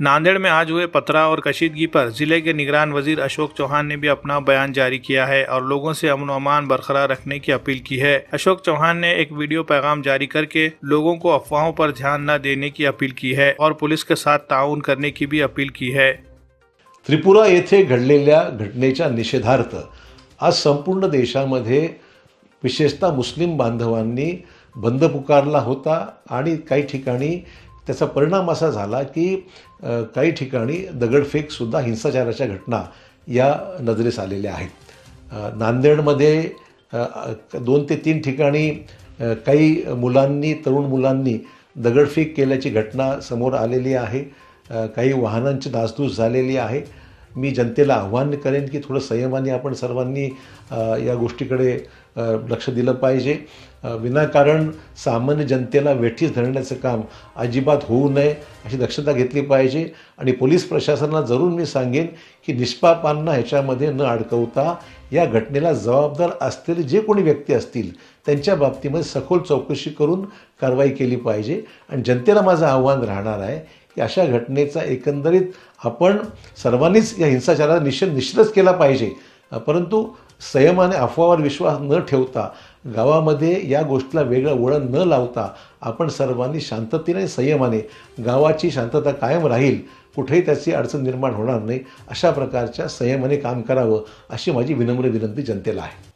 नांदेड़ में आज हुए पथराव और कशीदगी पर जिले के निगरान वजीर अशोक चौहान ने भी अपना बयान जारी किया है और लोगों से अमन अमान बरकरार रखने की अपील की है। अशोक चौहान ने एक वीडियो पैगाम जारी करके लोगों को अफवाहों पर ध्यान न देने की अपील की है और पुलिस के साथ ताउन करने की भी अपील की है। त्रिपुरा येथे घडलेल्या घटनेच्या निषेधार्थ आज संपूर्ण देशामध्ये विशेषतः मुस्लिम बांधवांनी बंद पुकारला होता आणि काही ठिकाणी त्याचा परिणाम असा झाला की काही ठिकाणी दगडफेकसुद्धा हिंसाचाराच्या घटना या नजरेस आलेल्या आहेत। नांदेडमध्ये 2 ते 3 ठिकाणी काही मुलांनी तरुण मुलांनी दगडफेक केल्याची घटना समोर आलेली आहे। काही वाहनांची नासधूस झालेली आहे। मी जनतेला आव्हान करेन की थोडं संयमाने आपण सर्वांनी या गोष्टीकडे लक्ष दिलं पाहिजे। विनाकारण सामान्य जनतेला वेठीस धरण्याचं काम अजिबात होऊ नये अशी दक्षता घेतली पाहिजे आणि पोलीस प्रशासनाला जरूर मी सांगेन की निष्पापांना ह्याच्यामध्ये न अडकवता या घटनेला जबाबदार असलेले जे कोणी व्यक्ती असतील त्यांच्या बाबतीमध्ये सखोल चौकशी करून कारवाई केली पाहिजे। आणि जनतेला माझं आव्हान राहणार आहे की अशा घटनेचा एकंदरीत आपण सर्वांनीच या हिंसाचाराचा निषेधच केला पाहिजे, परंतु संयमाने अफवावर विश्वास न ठेवता गावामध्ये या गोष्टीला वेगळं वळण न लावता आपण सर्वांनी शांततेने संयमाने गावाची शांतता कायम राहील, कुठेही त्याची अडचण निर्माण होणार नाही अशा प्रकारच्या संयमाने काम करावं अशी माझी विनम्र विनंती जनतेला आहे।